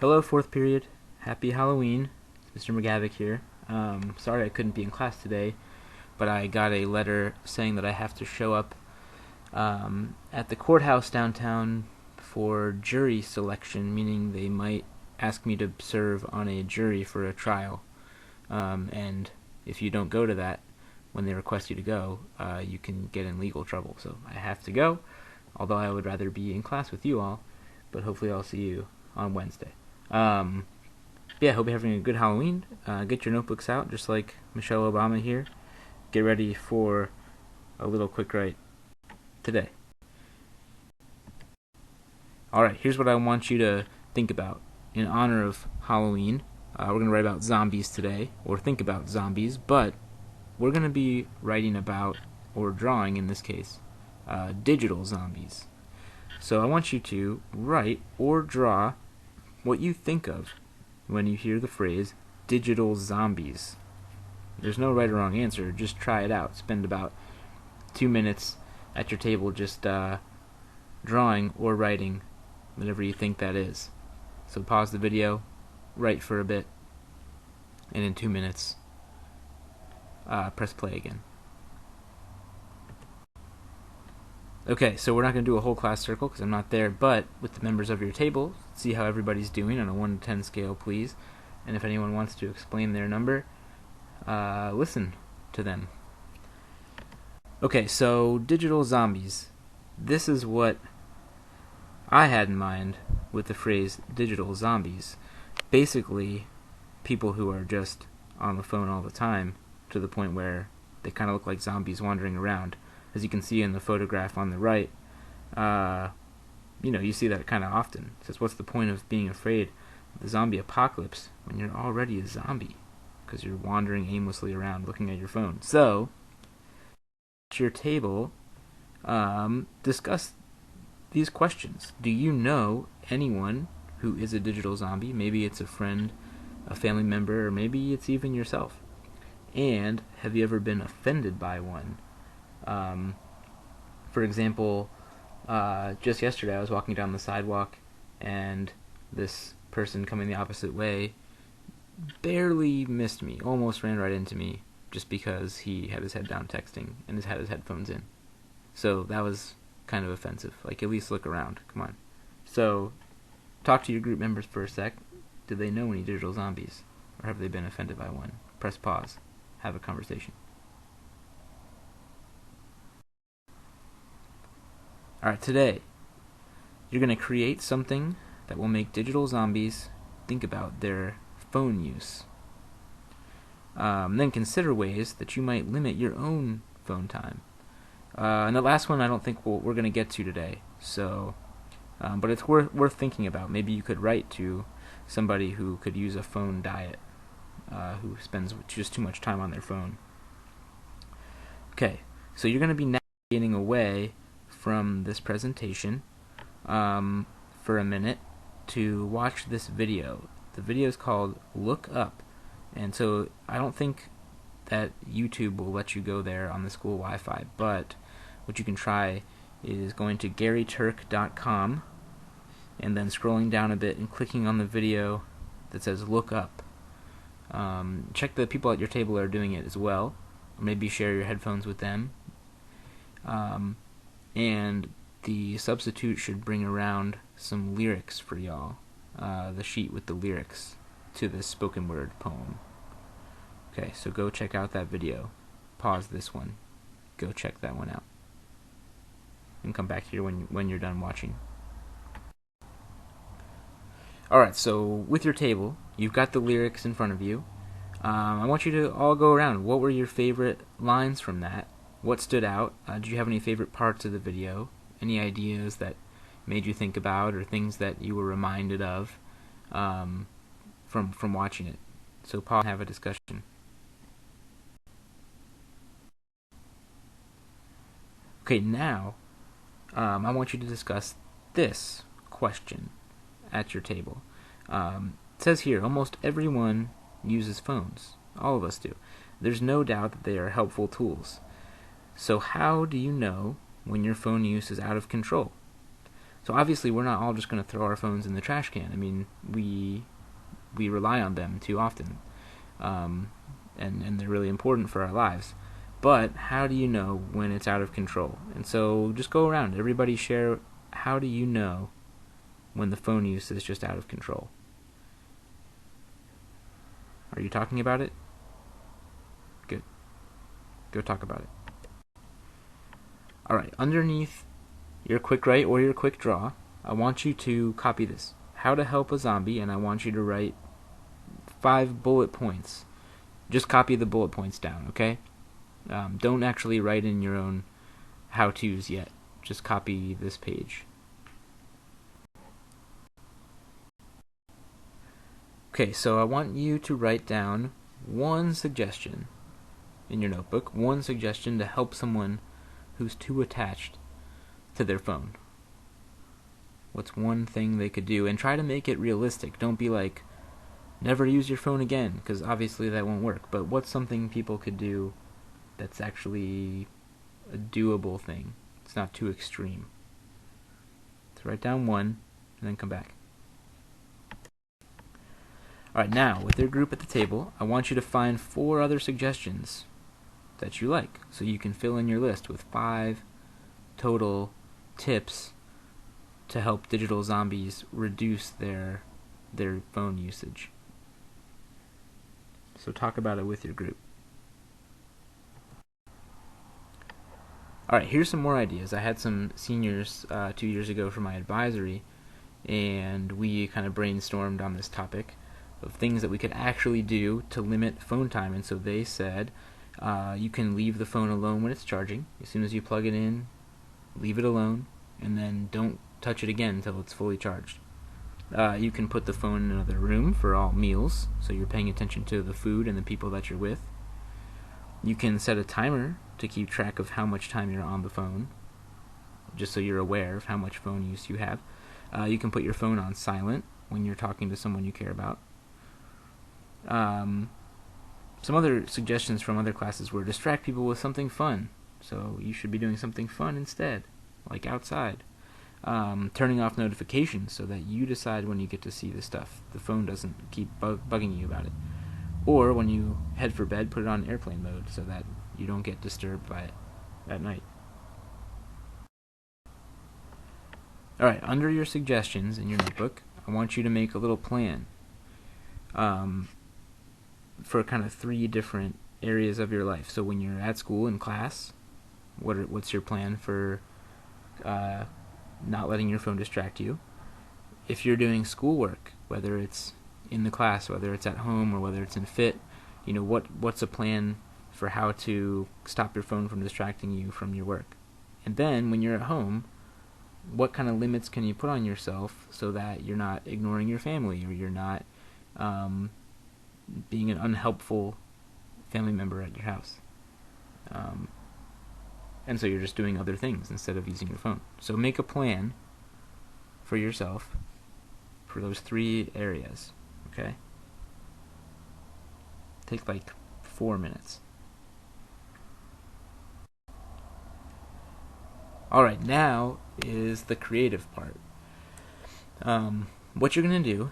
Hello, fourth period. Happy Halloween. It's Mr. McGavick here. Sorry I couldn't be in class today, but I got a letter saying that I have to show up at the courthouse downtown for jury selection, meaning they might ask me to serve on a jury for a trial. And if you don't go to that when they request you to go, you can get in legal trouble. So I have to go, although I would rather be in class with you all, but hopefully I'll see you on Wednesday. Yeah, hope you're having a good Halloween. Get your notebooks out, just like Michelle Obama here. Get ready for a little quick write today. Alright, here's what I want you to think about. In honor of Halloween, we're going to write about zombies today, or think about zombies, but we're going to be writing about, or drawing in this case, digital zombies. So I want you to write or draw what you think of when you hear the phrase digital zombies. There's no right or wrong answer, just try it out. Spend about 2 minutes at your table just drawing or writing whatever you think that is. So pause the video, write for a bit, and in 2 minutes press play again. Okay, so we're not going to do a whole class circle because I'm not there, but with the members of your table, see how everybody's doing on a 1 to 10 scale, please. And if anyone wants to explain their number, listen to them. Okay, so digital zombies. This is what I had in mind with the phrase digital zombies. Basically, people who are just on the phone all the time to the point where they kind of look like zombies wandering around. As you can see in the photograph on the right, you see that kind of often. It says, what's the point of being afraid of the zombie apocalypse when you're already a zombie? Because you're wandering aimlessly around looking at your phone. So, at your table, discuss these questions. Do you know anyone who is a digital zombie? Maybe it's a friend, a family member, or maybe it's even yourself. And have you ever been offended by one? For example, just yesterday I was walking down the sidewalk and this person coming the opposite way barely missed me, almost ran right into me just because he had his head down texting and had his headphones in. So that was kind of offensive. Like, at least look around. Come on. So talk to your group members for a sec. Do they know any digital zombies? Or have they been offended by one? Press pause. Have a conversation. Alright, today you're going to create something that will make digital zombies think about their phone use. Then consider ways that you might limit your own phone time. And the last one I don't think we're going to get to today, so but it's worth thinking about. Maybe you could write to somebody who could use a phone diet, who spends just too much time on their phone. Okay, so you're going to be navigating away from this presentation for a minute to watch this video. The video is called Look Up, and so I don't think that YouTube will let you go there on the school Wi-Fi, but what you can try is going to garyturk.com and then scrolling down a bit and clicking on the video that says Look Up. Check the people at your table are doing it as well, or maybe share your headphones with them. And the substitute should bring around some lyrics for y'all, the sheet with the lyrics to this spoken word poem. Okay, so go check out that video. Pause this one. Go check that one out. And come back here when you're done watching. Alright, so with your table, you've got the lyrics in front of you. I want you to all go around. What were your favorite lines from that? What stood out? Did you have any favorite parts of the video? Any ideas that made you think about, or things that you were reminded of from watching it? So pause and have a discussion. Okay, now I want you to discuss this question at your table. It says here, almost everyone uses phones. All of us do. There's no doubt that they are helpful tools. So how do you know when your phone use is out of control? So obviously we're not all just going to throw our phones in the trash can. I mean, we rely on them too often, and they're really important for our lives. But how do you know when it's out of control? And so just go around. Everybody share, how do you know when the phone use is just out of control? Are you talking about it? Good. Go talk about it. Alright, underneath your quick write or your quick draw, I want you to copy this. How to help a zombie, and I want you to write 5 bullet points. Just copy the bullet points down, okay? Don't actually write in your own how-tos yet. Just copy this page. Okay, so I want you to write down one suggestion in your notebook, one suggestion to help someone who's too attached to their phone. What's one thing they could do? And try to make it realistic. Don't be like, never use your phone again, because obviously that won't work. But what's something people could do that's actually a doable thing? It's not too extreme. So write down one, and then come back. Alright, now, with your group at the table, I want you to find 4 other suggestions that you like, so you can fill in your list with 5 total tips to help digital zombies reduce their phone usage. So talk about it with your group. Alright, here's some more ideas. I had some seniors 2 years ago for my advisory, and we kind of brainstormed on this topic of things that we could actually do to limit phone time. And so they said you can leave the phone alone when it's charging. As soon as you plug it in, leave it alone, and then don't touch it again until it's fully charged. You can put the phone in another room for all meals, so you're paying attention to the food and the people that you're with. You can set a timer to keep track of how much time you're on the phone, just so you're aware of how much phone use you have. You can put your phone on silent when you're talking to someone you care about. Some other suggestions from other classes were distract people with something fun. So you should be doing something fun instead, like outside. Turning off notifications so that you decide when you get to see the stuff. The phone doesn't keep bugging you about it. Or when you head for bed, put it on airplane mode so that you don't get disturbed by it at night. Alright, under your suggestions in your notebook, I want you to make a little plan for kind of 3 different areas of your life. So when you're at school in class, what's your plan for not letting your phone distract you? If you're doing schoolwork, whether it's in the class, whether it's at home, or whether it's in fit, what's a plan for how to stop your phone from distracting you from your work? And then when you're at home, what kind of limits can you put on yourself so that you're not ignoring your family, or you're not being an unhelpful family member at your house? And so you're just doing other things instead of using your phone. So make a plan for yourself for those 3 areas, okay? Take like 4 minutes. Alright, now is the creative part. What you're going to do,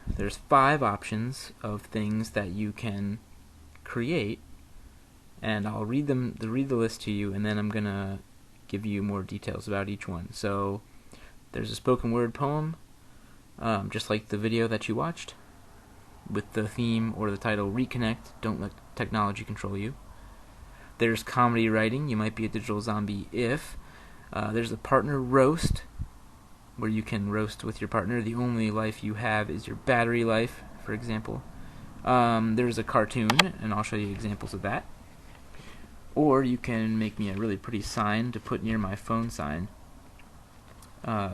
there's 5 options of things that you can create, and I'll read the list to you, and then I'm going to give you more details about each one. So there's a spoken word poem, just like the video that you watched, with the theme or the title, Reconnect, Don't Let Technology Control You. There's comedy writing, you might be a digital zombie if. There's a partner roast, where you can roast with your partner. The only life you have is your battery life, for example. There's a cartoon, and I'll show you examples of that. Or you can make me a really pretty sign to put near my phone sign,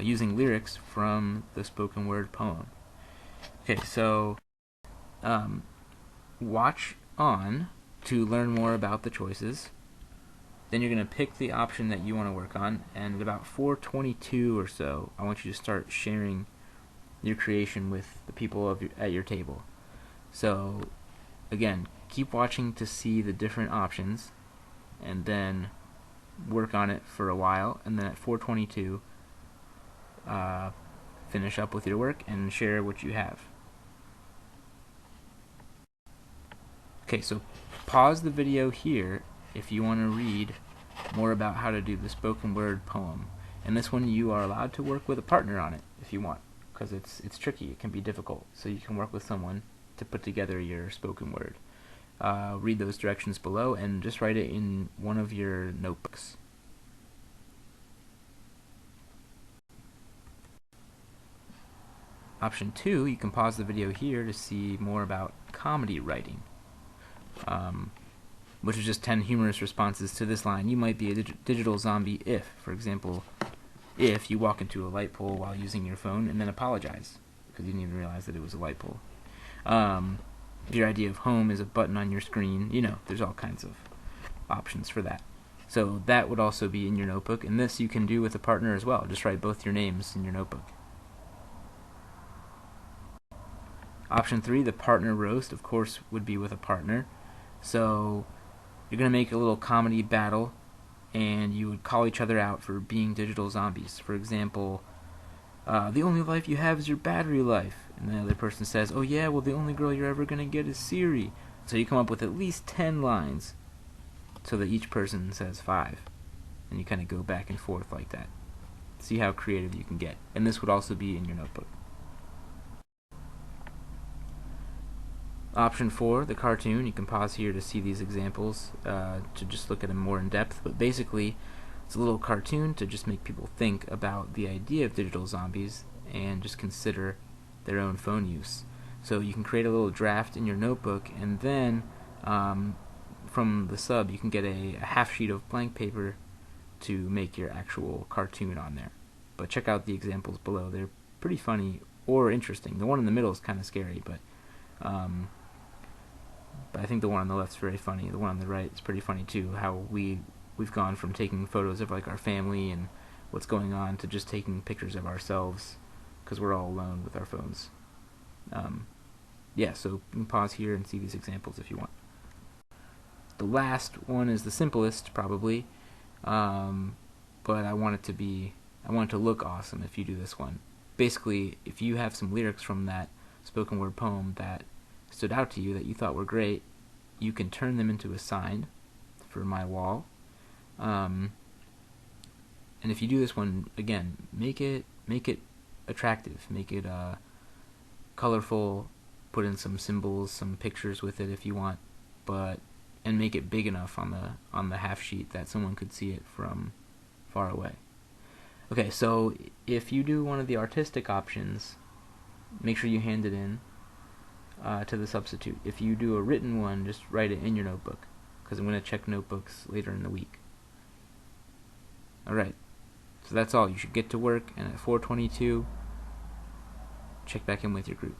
using lyrics from the spoken word poem. Okay, so watch on to learn more about the choices. Then you're going to pick the option that you want to work on, and at about 4:22 or so, I want you to start sharing your creation with the people at your table. So, again, keep watching to see the different options, and then work on it for a while, and then at 4:22, finish up with your work and share what you have. Okay, so pause the video here if you want to read more about how to do the spoken word poem. And this one you are allowed to work with a partner on it if you want, because it's tricky, it can be difficult. So you can work with someone to put together your spoken word. Read those directions below and just write it in one of your notebooks. Option 2, you can pause the video here to see more about comedy writing, which is just 10 humorous responses to this line. You might be a digital zombie if, for example, if you walk into a light pole while using your phone and then apologize because you didn't even realize that it was a light pole. If your idea of home is a button on your screen, there's all kinds of options for that. So that would also be in your notebook, and this you can do with a partner as well. Just write both your names in your notebook. Option 3, the partner roast, of course, would be with a partner. So you're going to make a little comedy battle, and you would call each other out for being digital zombies. For example, the only life you have is your battery life. And the other person says, oh yeah, well the only girl you're ever going to get is Siri. So you come up with at least 10 lines so that each person says 5. And you kind of go back and forth like that. See how creative you can get. And this would also be in your notebook. Option 4, the cartoon. You can pause here to see these examples to just look at them more in depth. But basically, it's a little cartoon to just make people think about the idea of digital zombies and just consider their own phone use. So you can create a little draft in your notebook, and then from the sub you can get a half sheet of blank paper to make your actual cartoon on there. But check out the examples below. They're pretty funny or interesting. The one in the middle is kind of scary, but I think the one on the left is very funny. The one on the right is pretty funny too. How we've gone from taking photos of like our family and what's going on to just taking pictures of ourselves because we're all alone with our phones. So you can pause here and see these examples if you want. The last one is the simplest probably, but I want it to look awesome if you do this one. Basically, if you have some lyrics from that spoken word poem that stood out to you that you thought were great, you can turn them into a sign for my wall. And if you do this one, again, make it attractive, make it colorful, put in some symbols, some pictures with it if you want, and make it big enough on the half sheet that someone could see it from far away. Okay, so if you do one of the artistic options, make sure you hand it in to the substitute. If you do a written one, just write it in your notebook, because I'm going to check notebooks later in the week. Alright, so that's all. You should get to work, and at 4:22, check back in with your group.